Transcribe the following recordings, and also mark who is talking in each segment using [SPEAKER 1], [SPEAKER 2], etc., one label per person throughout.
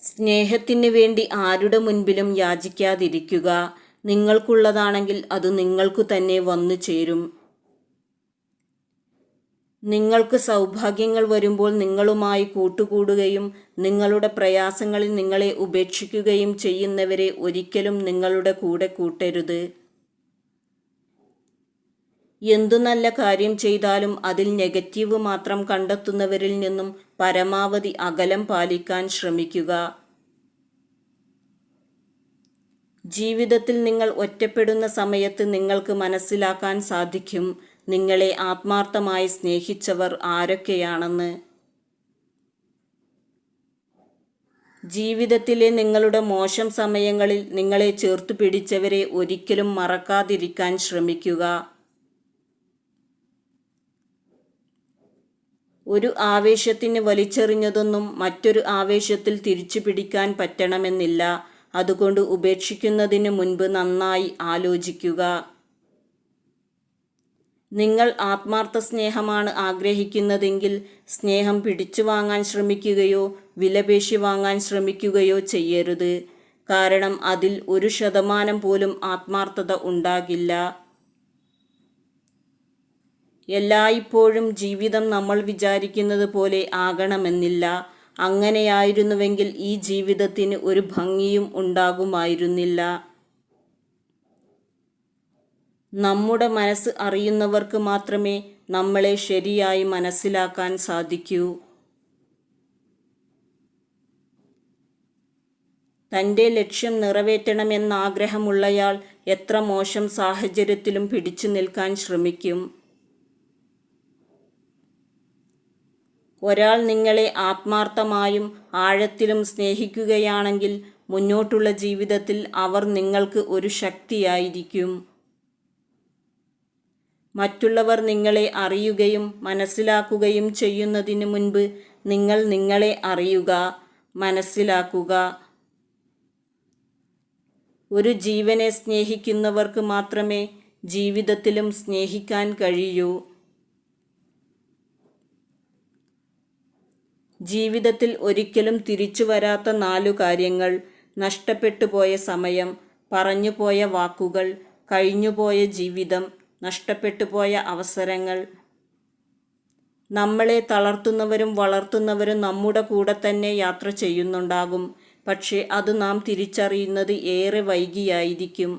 [SPEAKER 1] സ്നേഹത്തിന് വേണ്ടി ആരുടെ മുൻപിലും യാചിക്കാതിരിക്കുക. നിങ്ങൾക്കുള്ളതാണെങ്കിൽ അത് നിങ്ങൾക്കു തന്നെ വന്നു ചേരും. നിങ്ങൾക്ക് സൗഭാഗ്യങ്ങൾ വരുമ്പോൾ നിങ്ങളുമായി കൂട്ടുകൂടുകയും നിങ്ങളുടെ പ്രയാസങ്ങളിൽ നിങ്ങളെ ഉപേക്ഷിക്കുകയും ചെയ്യുന്നവരെ ഒരിക്കലും നിങ്ങളുടെ കൂടെ കൂട്ടരുത്. എന്തു നല്ല കാര്യം ചെയ്താലും അതിൽ നെഗറ്റീവ് മാത്രം കണ്ടെത്തുന്നവരിൽ നിന്നും പരമാവധി അകലം പാലിക്കാൻ ശ്രമിക്കുക. ജീവിതത്തിൽ നിങ്ങൾ ഒറ്റപ്പെടുന്ന സമയത്ത് നിങ്ങൾക്ക് മനസ്സിലാക്കാൻ സാധിക്കും നിങ്ങളെ ആത്മാർത്ഥമായി സ്നേഹിച്ചവർ ആരൊക്കെയാണെന്ന്. ജീവിതത്തിലെ നിങ്ങളുടെ മോശം സമയങ്ങളിൽ നിങ്ങളെ ചേർത്തു പിടിച്ചവരെ ഒരിക്കലും മറക്കാതിരിക്കാൻ ശ്രമിക്കുക. ഒരു ആവേശത്തിന് വലിച്ചെറിഞ്ഞതൊന്നും മറ്റൊരു ആവേശത്തിൽ തിരിച്ചു പിടിക്കാൻ പറ്റണമെന്നില്ല. അതുകൊണ്ട് ഉപേക്ഷിക്കുന്നതിന് മുൻപ് നന്നായി ആലോചിക്കുക. നിങ്ങൾ ആത്മാർത്ഥ സ്നേഹമാണ് ആഗ്രഹിക്കുന്നതെങ്കിൽ സ്നേഹം പിടിച്ചു വാങ്ങാൻ ശ്രമിക്കുകയോ വിലപേശി വാങ്ങാൻ ശ്രമിക്കുകയോ ചെയ്യരുത്. കാരണം അതിൽ 1% പോലും ആത്മാർത്ഥത ഉണ്ടാകില്ല. എല്ലായ്പ്പോഴും ജീവിതം നമ്മൾ വിചാരിക്കുന്നത് പോലെ ആകണമെന്നില്ല. അങ്ങനെയായിരുന്നുവെങ്കിൽ ഈ ജീവിതത്തിന് ഒരു ഭംഗിയും ഉണ്ടാകുമായിരുന്നില്ല. നമ്മുടെ മനസ്സ് അറിയുന്നവർക്ക് മാത്രമേ നമ്മളെ ശരിയായി മനസ്സിലാക്കാൻ സാധിക്കൂ. തൻ്റെ ലക്ഷ്യം നിറവേറ്റണമെന്നാഗ്രഹമുള്ളയാൾ എത്ര മോശം സാഹചര്യത്തിലും പിടിച്ചു നിൽക്കാൻ ശ്രമിക്കും. ഒരാൾ നിങ്ങളെ ആത്മാർത്ഥമായും ആഴത്തിലും സ്നേഹിക്കുകയാണെങ്കിൽ മുന്നോട്ടുള്ള ജീവിതത്തിൽ അവർ നിങ്ങൾക്ക് ഒരു ശക്തിയായിരിക്കും. മറ്റുള്ളവർ നിങ്ങളെ അറിയുകയും മനസ്സിലാക്കുകയും ചെയ്യുന്നതിന് മുൻപ് നിങ്ങൾ നിങ്ങളെ അറിയുക, മനസ്സിലാക്കുക. ഒരു ജീവനെ സ്നേഹിക്കുന്നവർക്ക് മാത്രമേ ജീവിതത്തിലും സ്നേഹിക്കാൻ കഴിയൂ. ജീവിതത്തിൽ ഒരിക്കലും തിരിച്ചു വരാത്ത 4 കാര്യങ്ങൾ: നഷ്ടപ്പെട്ടുപോയ സമയം, പറഞ്ഞുപോയ വാക്കുകൾ, കഴിഞ്ഞുപോയ ജീവിതം, നഷ്ടപ്പെട്ടുപോയ അവസരങ്ങൾ. നമ്മളെ തളർത്തുന്നവരും വളർത്തുന്നവരും നമ്മുടെ കൂടെ തന്നെ യാത്ര ചെയ്യുന്നുണ്ടാകും. പക്ഷേ അത് നാം തിരിച്ചറിയുന്നത് ഏറെ വൈകിയായിരിക്കും.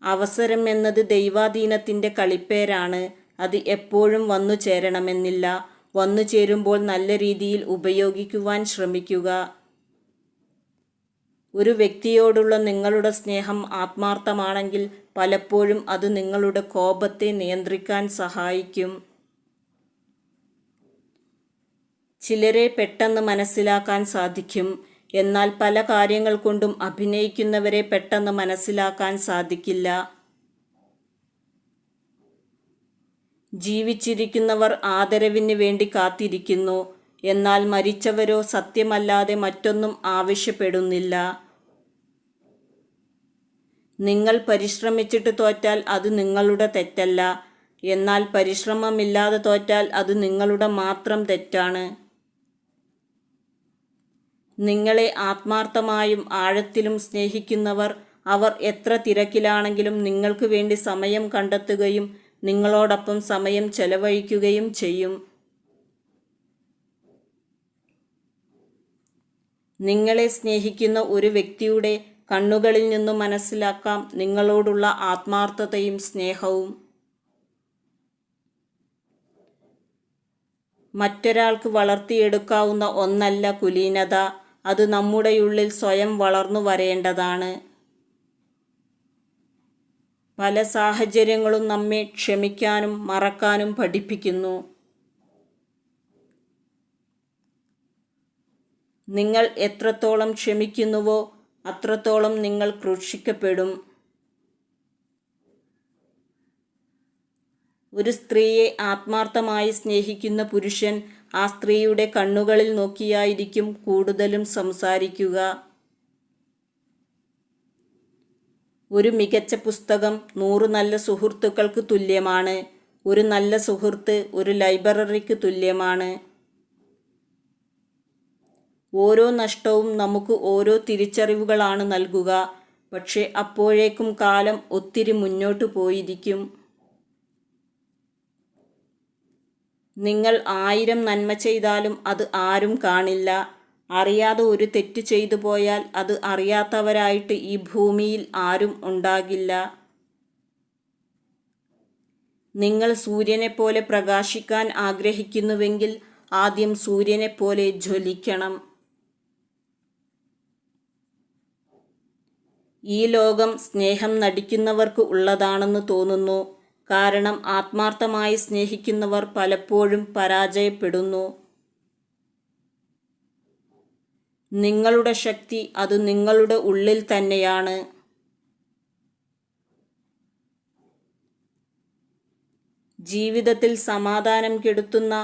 [SPEAKER 1] അവസരം എന്നത് ദൈവാധീനത്തിൻ്റെ കളിപ്പേരാണ്. അത് എപ്പോഴും വന്നു ചേരണമെന്നില്ല. വന്നു ചേരുമ്പോൾ നല്ല രീതിയിൽ ഉപയോഗിക്കുവാൻ ശ്രമിക്കുക. ഒരു വ്യക്തിയോടുള്ള നിങ്ങളുടെ സ്നേഹം ആത്മാർത്ഥമാണെങ്കിൽ പലപ്പോഴും അത് നിങ്ങളുടെ കോപത്തെ നിയന്ത്രിക്കാൻ സഹായിക്കും. ചിലരെ പെട്ടെന്ന് മനസ്സിലാക്കാൻ സാധിക്കും. എന്നാൽ പല കാര്യങ്ങൾ കൊണ്ടും അഭിനയിക്കുന്നവരെ പെട്ടെന്ന് മനസ്സിലാക്കാൻ സാധിക്കില്ല. ജീവിച്ചിരിക്കുന്നവർ ആദരവിന് വേണ്ടി കാത്തിരിക്കുന്നു. എന്നാൽ മരിച്ചവരോ സത്യമല്ലാതെ മറ്റൊന്നും ആവശ്യപ്പെടുന്നില്ല. നിങ്ങൾ പരിശ്രമിച്ചിട്ട് തോറ്റാൽ അത് നിങ്ങളുടെ തെറ്റല്ല. എന്നാൽ പരിശ്രമമില്ലാതെ തോറ്റാൽ അത് നിങ്ങളുടെ മാത്രം തെറ്റാണ്. നിങ്ങളെ ആത്മാർത്ഥമായും ആഴത്തിലും സ്നേഹിക്കുന്നവർ അവർ എത്ര തിരക്കിലാണെങ്കിലും നിങ്ങൾക്ക് വേണ്ടി സമയം കണ്ടെത്തുകയും നിങ്ങളോടൊപ്പം സമയം ചെലവഴിക്കുകയും ചെയ്യും. നിങ്ങളെ സ്നേഹിക്കുന്ന ഒരു വ്യക്തിയുടെ കണ്ണുകളിൽ നിന്നും മനസ്സിലാക്കാം നിങ്ങളോടുള്ള ആത്മാർത്ഥതയും സ്നേഹവും. മറ്റൊരാൾക്ക് വളർത്തിയെടുക്കാവുന്ന ഒന്നല്ല കുലീനത. അത് നമ്മുടെ ഉള്ളിൽ സ്വയം വളർന്നു വരേണ്ടതാണ്. പല സാഹചര്യങ്ങളും നമ്മെ ക്ഷമിക്കാനും മറക്കാനും പഠിപ്പിക്കുന്നു. നിങ്ങൾ എത്രത്തോളം ക്ഷമിക്കുന്നുവോ അത്രത്തോളം നിങ്ങൾ ക്രൂശിക്കപ്പെടും. ഒരു സ്ത്രീയെ ആത്മാർത്ഥമായി സ്നേഹിക്കുന്ന പുരുഷൻ ആ സ്ത്രീയുടെ കണ്ണുകളിൽ നോക്കിയായിരിക്കും കൂടുതലും സംസാരിക്കുക. ഒരു മികച്ച പുസ്തകം 100 നല്ല സുഹൃത്തുക്കൾക്ക് തുല്യമാണ്. ഒരു നല്ല സുഹൃത്ത് ഒരു ലൈബ്രറിക്ക് തുല്യമാണ്. ഓരോ നഷ്ടവും നമുക്ക് ഓരോ തിരിച്ചറിവുകളാണ് നൽകുക. പക്ഷെ അപ്പോഴേക്കും കാലം ഒത്തിരി മുന്നോട്ടു പോയിരിക്കും. നിങ്ങൾ 1000 നന്മ ചെയ്താലും അത് ആരും കാണില്ല. അറിയാതെ ഒരു തെറ്റ് ചെയ്തു പോയാൽ അത് അറിയാത്തവരായിട്ട് ഈ ഭൂമിയിൽ ആരും ഉണ്ടാകില്ല. നിങ്ങൾ സൂര്യനെപ്പോലെ പ്രകാശിക്കാൻ ആഗ്രഹിക്കുന്നുവെങ്കിൽ ആദ്യം സൂര്യനെപ്പോലെ ജ്വലിക്കണം. ഈ ലോകം സ്നേഹം നടിക്കുന്നവർക്ക് ഉള്ളതാണെന്ന് തോന്നുന്നു. കാരണം ആത്മാർത്ഥമായി സ്നേഹിക്കുന്നവർ പലപ്പോഴും പരാജയപ്പെടുന്നു. നിങ്ങളുടെ ശക്തി അത് നിങ്ങളുടെ ഉള്ളിൽ തന്നെയാണ്. ജീവിതത്തിൽ സമാധാനം കെടുത്തുന്ന,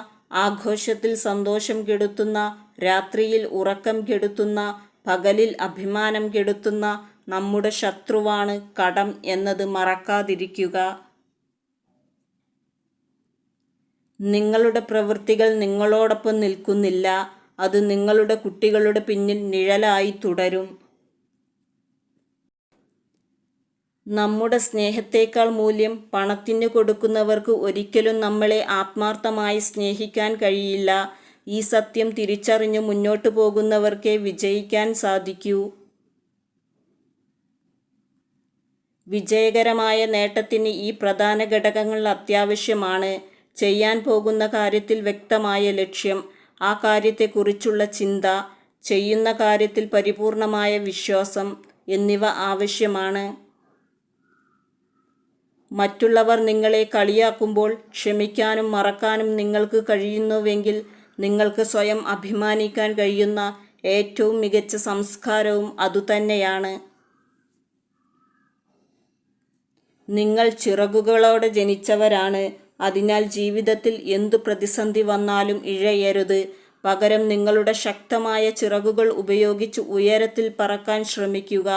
[SPEAKER 1] ആഘോഷത്തിൽ സന്തോഷം കെടുത്തുന്ന, രാത്രിയിൽ ഉറക്കം കെടുത്തുന്ന, പകലിൽ അഭിമാനം കെടുത്തുന്ന നമ്മുടെ ശത്രുവാണ് കടം എന്നത് മറക്കാതിരിക്കുക. നിങ്ങളുടെ പ്രവൃത്തികൾ നിങ്ങളോടൊപ്പം നിൽക്കുന്നില്ല. അത് നിങ്ങളുടെ കുട്ടികളുടെ പിന്നിൽ നിഴലായി തുടരും. നമ്മുടെ സ്നേഹത്തേക്കാൾ മൂല്യം പണത്തിന് കൊടുക്കുന്നവർക്ക് ഒരിക്കലും നമ്മളെ ആത്മാർത്ഥമായി സ്നേഹിക്കാൻ കഴിയില്ല. ഈ സത്യം തിരിച്ചറിഞ്ഞ് മുന്നോട്ടു പോകുന്നവർക്കേ വിജയിക്കാൻ സാധിക്കൂ. വിജയകരമായ നേട്ടത്തിന് ഈ പ്രധാന ഘടകങ്ങൾ അത്യാവശ്യമാണ്. ചെയ്യാൻ പോകുന്ന കാര്യത്തിൽ വ്യക്തമായ ലക്ഷ്യം, ആ കാര്യത്തെക്കുറിച്ചുള്ള ചിന്ത, ചെയ്യുന്ന കാര്യത്തിൽ പരിപൂർണമായ വിശ്വാസം എന്നിവ ആവശ്യമാണ്. മറ്റുള്ളവർ നിങ്ങളെ കളിയാക്കുമ്പോൾ ക്ഷമിക്കാനും മറക്കാനും നിങ്ങൾക്ക് കഴിയുന്നുവെങ്കിൽ നിങ്ങൾക്ക് സ്വയം അഭിമാനിക്കാൻ കഴിയുന്ന ഏറ്റവും മികച്ച സംസ്കാരവും അതുതന്നെയാണ്. നിങ്ങൾ ചിറകുകളോടെ ജനിച്ചവരാണ്. അതിനാൽ ജീവിതത്തിൽ എന്തു പ്രതിസന്ധി വന്നാലും ഇഴയരുത്. പകരം നിങ്ങളുടെ ശക്തമായ ചിറകുകൾ ഉപയോഗിച്ച് ഉയരത്തിൽ പറക്കാൻ ശ്രമിക്കുക.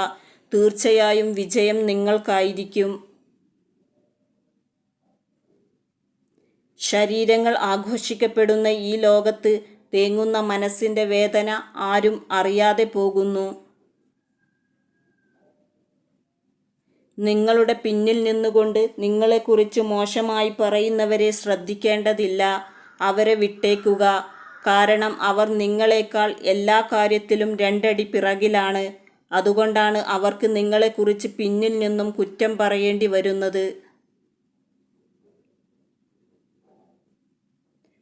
[SPEAKER 1] തീർച്ചയായും വിജയം നിങ്ങൾക്കായിരിക്കും. ശരീരങ്ങൾ ആഘോഷിക്കപ്പെടുന്ന ഈ ലോകത്ത് തേങ്ങുന്ന മനസ്സിൻ്റെ വേദന ആരും അറിയാതെ പോകുന്നു. നിങ്ങളുടെ പിന്നിൽ നിന്നുകൊണ്ട് നിങ്ങളെക്കുറിച്ച് മോശമായി പറയുന്നവരെ ശ്രദ്ധിക്കേണ്ടതില്ല. അവരെ വിട്ടേക്കുക. കാരണം അവർ നിങ്ങളെക്കാൾ എല്ലാ കാര്യത്തിലും 2 അടി പിറകിലാണ്. അതുകൊണ്ടാണ് അവർക്ക് നിങ്ങളെക്കുറിച്ച് പിന്നിൽ നിന്നും കുറ്റം പറയേണ്ടി വരുന്നത്.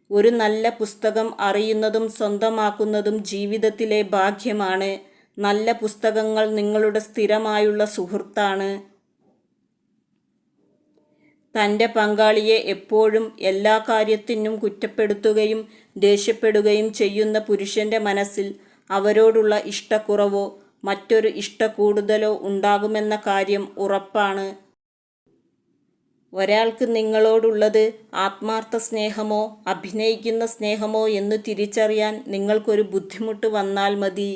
[SPEAKER 1] ഒരു നല്ല പുസ്തകം അറിയുന്നതും സ്വന്തമാക്കുന്നതും ജീവിതത്തിലെ ഭാഗ്യമാണ്. നല്ല പുസ്തകങ്ങൾ നിങ്ങളുടെ സ്ഥിരമായുള്ള സുഹൃത്താണ്. തൻ്റെ പങ്കാളിയെ എപ്പോഴും എല്ലാ കാര്യത്തിനും കുറ്റപ്പെടുത്തുകയും ദേഷ്യപ്പെടുകയും ചെയ്യുന്ന പുരുഷൻ്റെ മനസ്സിൽ അവരോടുള്ള ഇഷ്ടക്കുറവോ മറ്റൊരു ഇഷ്ടക്കൂടുതലോ ഉണ്ടാകുമെന്ന കാര്യം ഉറപ്പാണ്. ഒരാൾക്ക് നിങ്ങളോടുള്ളത് ആത്മാർത്ഥ സ്നേഹമോ അഭിനയിക്കുന്ന സ്നേഹമോ എന്ന് തിരിച്ചറിയാൻ നിങ്ങൾക്കൊരു ബുദ്ധിമുട്ട് വന്നാൽ മതി.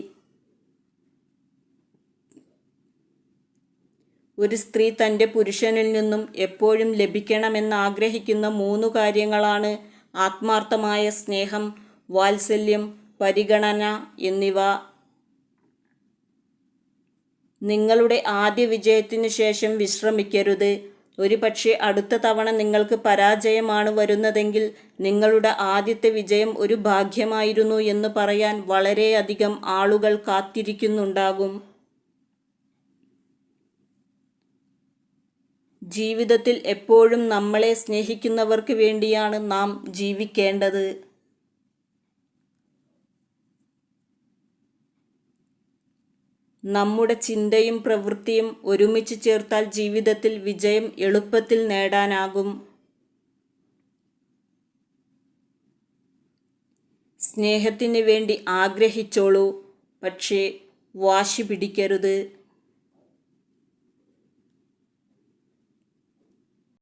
[SPEAKER 1] ഒരു സ്ത്രീ തൻ്റെ പുരുഷനിൽ നിന്നും എപ്പോഴും ലഭിക്കണമെന്ന് ആഗ്രഹിക്കുന്ന 3 കാര്യങ്ങളാണ് ആത്മാർത്ഥമായ സ്നേഹം, വാത്സല്യം, പരിഗണന എന്നിവ. നിങ്ങളുടെ ആദ്യ വിജയത്തിനു ശേഷം വിശ്രമിക്കരുത്. ഒരുപക്ഷെ അടുത്ത തവണ നിങ്ങൾക്ക് പരാജയമാണ് വരുന്നതെങ്കിൽ നിങ്ങളുടെ ആദ്യത്തെ വിജയം ഒരു ഭാഗ്യമായിരുന്നു എന്ന് പറയാൻ വളരെയധികം ആളുകൾ കാത്തിരിക്കുന്നുണ്ടാകും. ജീവിതത്തിൽ എപ്പോഴും നമ്മളെ സ്നേഹിക്കുന്നവർക്ക് വേണ്ടിയാണ് നാം ജീവിക്കേണ്ടത്. നമ്മുടെ ചിന്തയും പ്രവൃത്തിയും ഒരുമിച്ച് ചേർത്താൽ ജീവിതത്തിൽ വിജയം എളുപ്പത്തിൽ നേടാനാകും. സ്നേഹത്തിന് വേണ്ടി ആഗ്രഹിച്ചോളൂ, പക്ഷേ വാശി പിടിക്കരുത്.